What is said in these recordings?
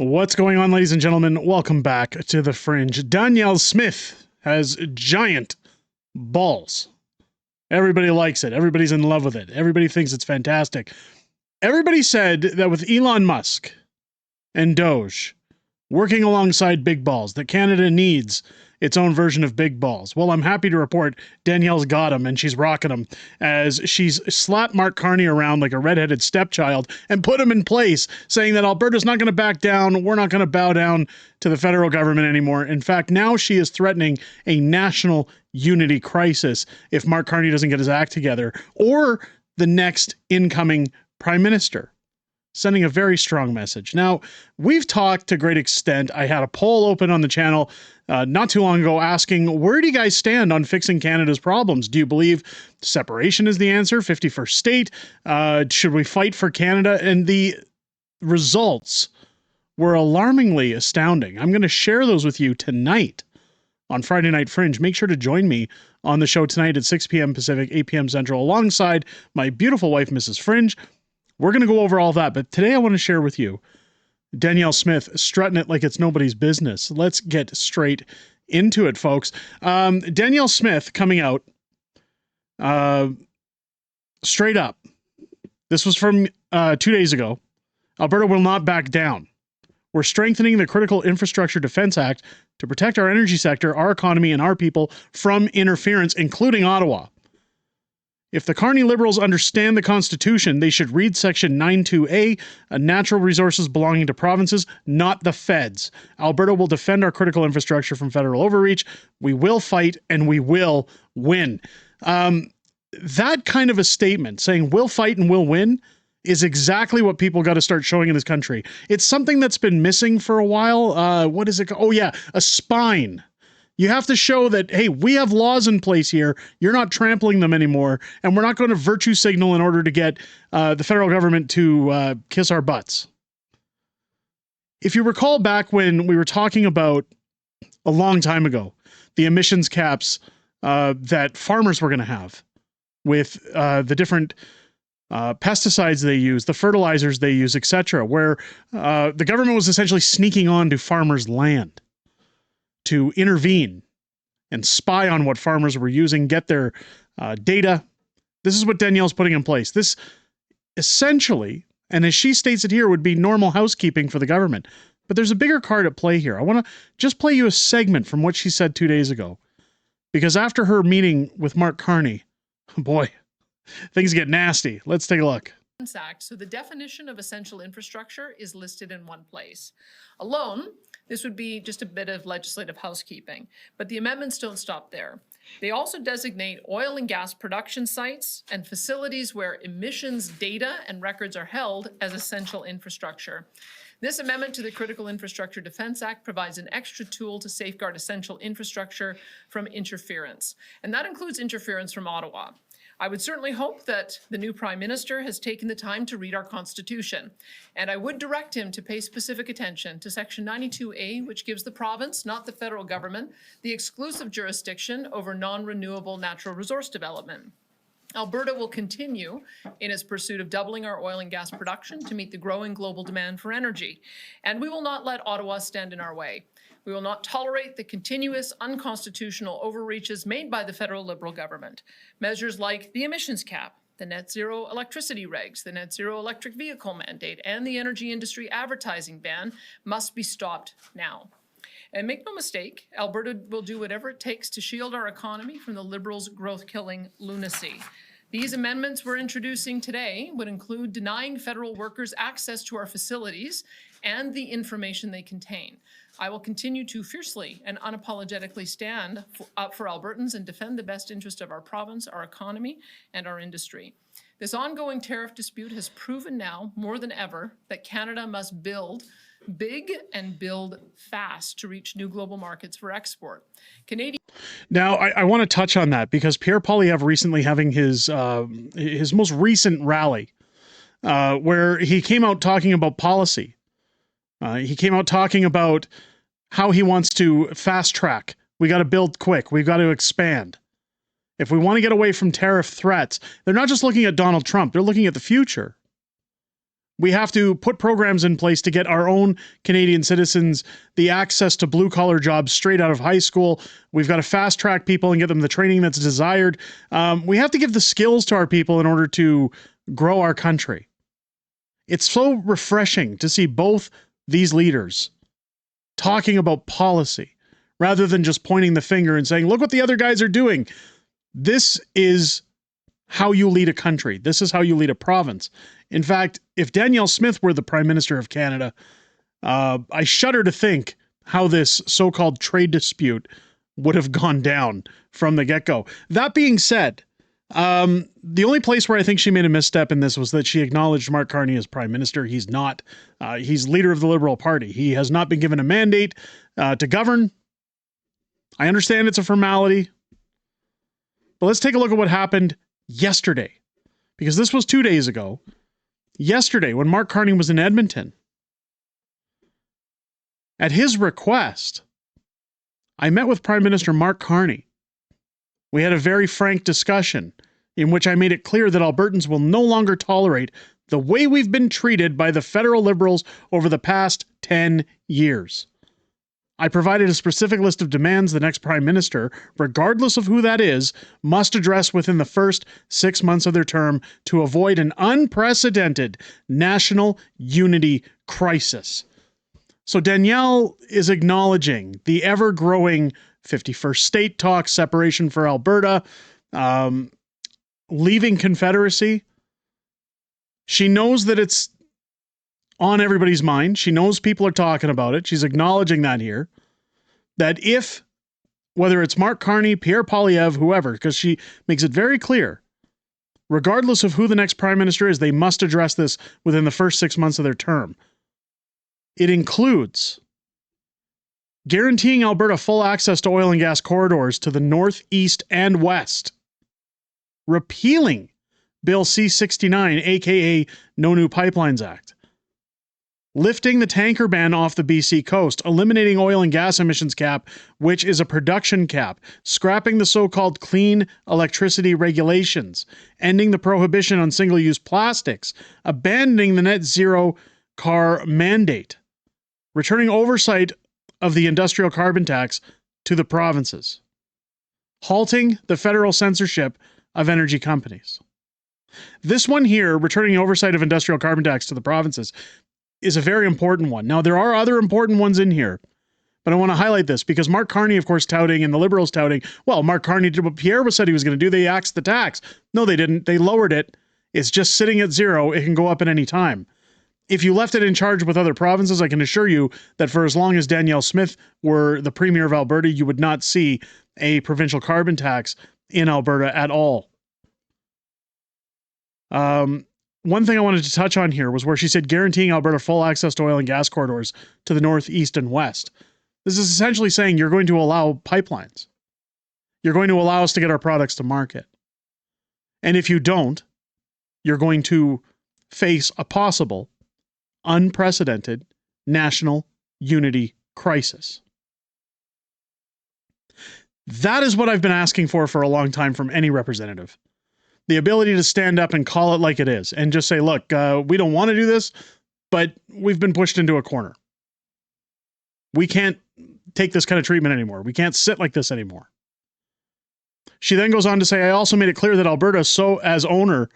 What's going on, ladies and gentlemen? Welcome back to the Fringe. Danielle Smith has giant balls. Everybody likes it. Everybody's in love with it. Everybody thinks it's fantastic. Everybody said that with Elon Musk and Doge working alongside big balls, that Canada needs its own version of big balls. Well, I'm happy to report Danielle's got them, and she's rocking them as she's slapped Mark Carney around like a redheaded stepchild and put him in place, saying that Alberta's not going to back down. We're not going to bow down to the federal government anymore. In fact, now she is threatening a national unity crisis if Mark Carney doesn't get his act together, or the next incoming prime minister. Sending a very strong message. Now, we've talked to great extent. I had a poll open on the channel not too long ago asking, where do you guys stand on fixing Canada's problems? Do you believe separation is the answer? 51st state? Should we fight for Canada? And the results were alarmingly astounding. I'm going to share those with you tonight on Friday Night Fringe. Make sure to join me on the show tonight at 6 p.m. Pacific, 8 p.m. Central, alongside my beautiful wife, Mrs. Fringe. We're going to go over all that, but today I want to share with you Danielle Smith strutting it like it's nobody's business. Let's get straight into it, folks. Danielle Smith coming out straight up. This was from 2 days ago. Alberta will not back down. We're strengthening the Critical Infrastructure Defense Act to protect our energy sector, our economy, and our people from interference, including Ottawa. If the Carney Liberals understand the Constitution, they should read Section 92A, natural resources belonging to provinces, not the feds. Alberta will defend our critical infrastructure from federal overreach. We will fight, and we will win. That kind of a statement, saying we'll fight and we'll win, is exactly what people got to start showing in this country. It's something that's been missing for a while. What is it called? Oh, yeah, a spine. You have to show that, hey, we have laws in place here. You're not trampling them anymore. And we're not going to virtue signal in order to get the federal government to kiss our butts. If you recall back when we were talking about a long time ago, the emissions caps that farmers were going to have with the different pesticides they use, the fertilizers they use, etc., where the government was essentially sneaking on to farmers' land to intervene and spy on what farmers were using, get their data. This is what Danielle's putting in place. This essentially, and as she states it here, would be normal housekeeping for the government. But there's a bigger card at play here. I want to just play you a segment from what she said 2 days ago. Because after her meeting with Mark Carney, boy, things get nasty. Let's take a look. Act, so the definition of essential infrastructure is listed in one place. Alone, this would be just a bit of legislative housekeeping, but the amendments don't stop there. They also designate oil and gas production sites and facilities where emissions data and records are held as essential infrastructure. This amendment to the Critical Infrastructure Defense Act provides an extra tool to safeguard essential infrastructure from interference, and that includes interference from Ottawa. I would certainly hope that the new Prime Minister has taken the time to read our Constitution, and I would direct him to pay specific attention to Section 92A, which gives the province, not the federal government, the exclusive jurisdiction over non-renewable natural resource development. Alberta will continue in its pursuit of doubling our oil and gas production to meet the growing global demand for energy, and we will not let Ottawa stand in our way. We will not tolerate the continuous unconstitutional overreaches made by the federal Liberal government. Measures like the emissions cap, the net zero electricity regs, the net zero electric vehicle mandate, and the energy industry advertising ban must be stopped now. And make no mistake, Alberta will do whatever it takes to shield our economy from the Liberals' growth-killing lunacy. These amendments we're introducing today would include denying federal workers access to our facilities and the information they contain. I will continue to fiercely and unapologetically stand up for Albertans and defend the best interest of our province, our economy, and our industry. This ongoing tariff dispute has proven now more than ever that Canada must build big and build fast to reach new global markets for export. Now, I want to touch on that because Pierre Poilievre recently having his most recent rally where he came out talking about policy. He came out talking about how he wants to fast track. We got to build quick. We've got to expand. If we want to get away from tariff threats, they're not just looking at Donald Trump. They're looking at the future. We have to put programs in place to get our own Canadian citizens the access to blue-collar jobs straight out of high school. We've got to fast-track people and get them the training that's desired. We have to give the skills to our people in order to grow our country. It's so refreshing to see both these leaders talking about policy rather than just pointing the finger and saying, look what the other guys are doing. This is how you lead a country. This is how you lead a province. In fact, if Danielle Smith were the Prime Minister of Canada, I shudder to think how this so-called trade dispute would have gone down from the get-go. That being said, the only place where I think she made a misstep in this was that she acknowledged Mark Carney as Prime Minister. He's not. He's leader of the Liberal Party. He has not been given a mandate to govern. I understand it's a formality. But let's take a look at what happened yesterday, because this was 2 days ago. Yesterday, when Mark Carney was in Edmonton, at his request, I met with Prime Minister Mark Carney. We had a very frank discussion in which I made it clear that Albertans will no longer tolerate the way we've been treated by the federal Liberals over the past 10 years. I provided a specific list of demands the next Prime Minister, regardless of who that is, must address within the first 6 months of their term to avoid an unprecedented national unity crisis. So Danielle is acknowledging the ever-growing 51st state talk, separation for Alberta, leaving Confederacy. She knows that it's on everybody's mind. She knows people are talking about it. She's acknowledging that here. That if, whether it's Mark Carney, Pierre Poilievre, whoever, because she makes it very clear, regardless of who the next Prime Minister is, they must address this within the first 6 months of their term. It includes guaranteeing Alberta full access to oil and gas corridors to the north, east, and west. Repealing Bill C-69, aka No New Pipelines Act. Lifting the tanker ban off the BC coast, eliminating oil and gas emissions cap, which is a production cap, scrapping the so-called clean electricity regulations, ending the prohibition on single-use plastics, abandoning the net zero car mandate, returning oversight of the industrial carbon tax to the provinces, halting the federal censorship of energy companies. This one here, returning oversight of industrial carbon tax to the provinces, is a very important one. Now, there are other important ones in here, but I want to highlight this because Mark Carney, of course, touting, and the Liberals touting, well, Mark Carney did what Pierre said he was going to do. They axed the tax. No, they didn't. They lowered it. It's just sitting at zero. It can go up at any time. If you left it in charge with other provinces, I can assure you that for as long as Danielle Smith were the Premier of Alberta, you would not see a provincial carbon tax in Alberta at all. One thing I wanted to touch on here was where she said guaranteeing Alberta full access to oil and gas corridors to the north, east, and west. This is essentially saying you're going to allow pipelines. You're going to allow us to get our products to market. And if you don't, you're going to face a possible, unprecedented national unity crisis. That is what I've been asking for a long time from any representative. The ability to stand up and call it like it is and just say, look, we don't want to do this, but we've been pushed into a corner. We can't take this kind of treatment anymore. We can't sit like this anymore. She then goes on to say, I also made it clear that Alberta, so as owner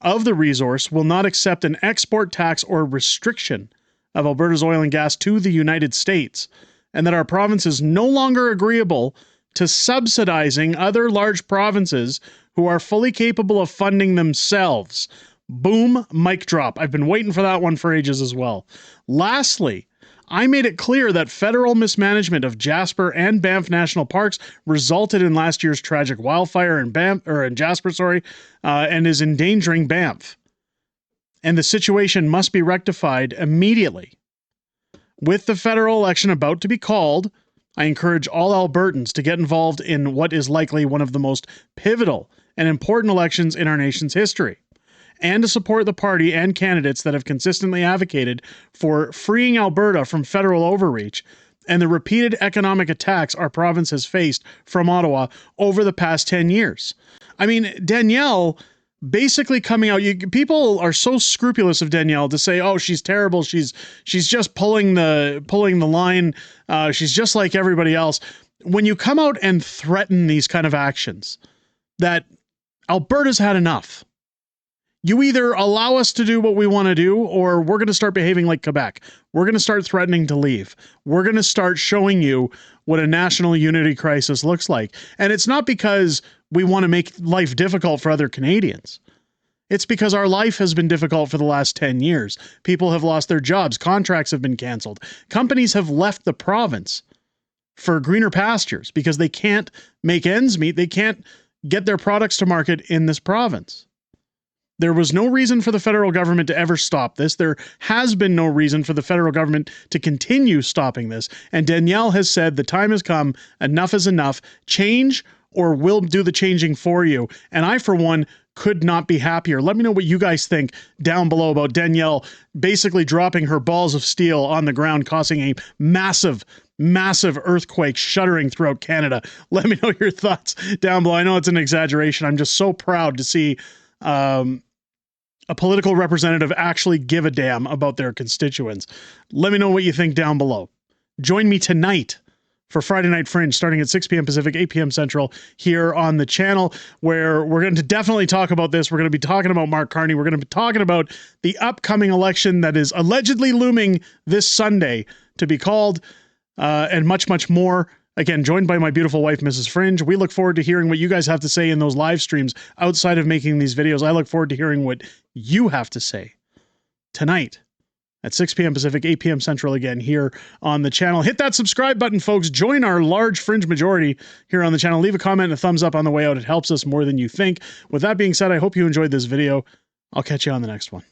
of the resource, will not accept an export tax or restriction of Alberta's oil and gas to the United States, and that our province is no longer agreeable to subsidizing other large provinces who are fully capable of funding themselves. Boom, mic drop. I've been waiting for that one for ages as well. Lastly, I made it clear that federal mismanagement of Jasper and Banff National Parks resulted in last year's tragic wildfire in Jasper, and is endangering Banff. And the situation must be rectified immediately. With the federal election about to be called, I encourage all Albertans to get involved in what is likely one of the most pivotal and important elections in our nation's history, and to support the party and candidates that have consistently advocated for freeing Alberta from federal overreach and the repeated economic attacks our province has faced from Ottawa over the past 10 years. I mean, Danielle basically coming out. People are so scrupulous of Danielle to say, "Oh, she's terrible. She's just pulling the line. She's just like everybody else." When you come out and threaten these kind of actions, that Alberta's had enough. You either allow us to do what we want to do, or we're going to start behaving like Quebec. We're going to start threatening to leave. We're going to start showing you what a national unity crisis looks like. And it's not because we want to make life difficult for other Canadians. It's because our life has been difficult for the last 10 years. People have lost their jobs. Contracts have been canceled. Companies have left the province for greener pastures because they can't make ends meet. They can't get their products to market in this province. There was no reason for the federal government to ever stop this. There has been no reason for the federal government to continue stopping this. And Danielle has said the time has come. Enough is enough. Change, or we'll do the changing for you. And I, for one, could not be happier. Let me know what you guys think down below about Danielle basically dropping her balls of steel on the ground, causing a massive earthquake shuddering throughout Canada. Let me know your thoughts down below. I know it's an exaggeration. I'm just so proud to see a political representative actually give a damn about their constituents. Let me know what you think down below. Join me tonight for Friday Night Fringe, starting at 6 p.m. Pacific, 8 p.m. Central, here on the channel, where we're going to definitely talk about this. We're going to be talking about Mark Carney. We're going to be talking about the upcoming election that is allegedly looming this Sunday to be called, and much, much more. Again, joined by my beautiful wife, Mrs. Fringe. We look forward to hearing what you guys have to say in those live streams outside of making these videos. I look forward to hearing what you have to say tonight at 6 p.m. Pacific, 8 p.m. Central, again, here on the channel. Hit that subscribe button, folks. Join our large Fringe majority here on the channel. Leave a comment and a thumbs up on the way out. It helps us more than you think. With that being said, I hope you enjoyed this video. I'll catch you on the next one.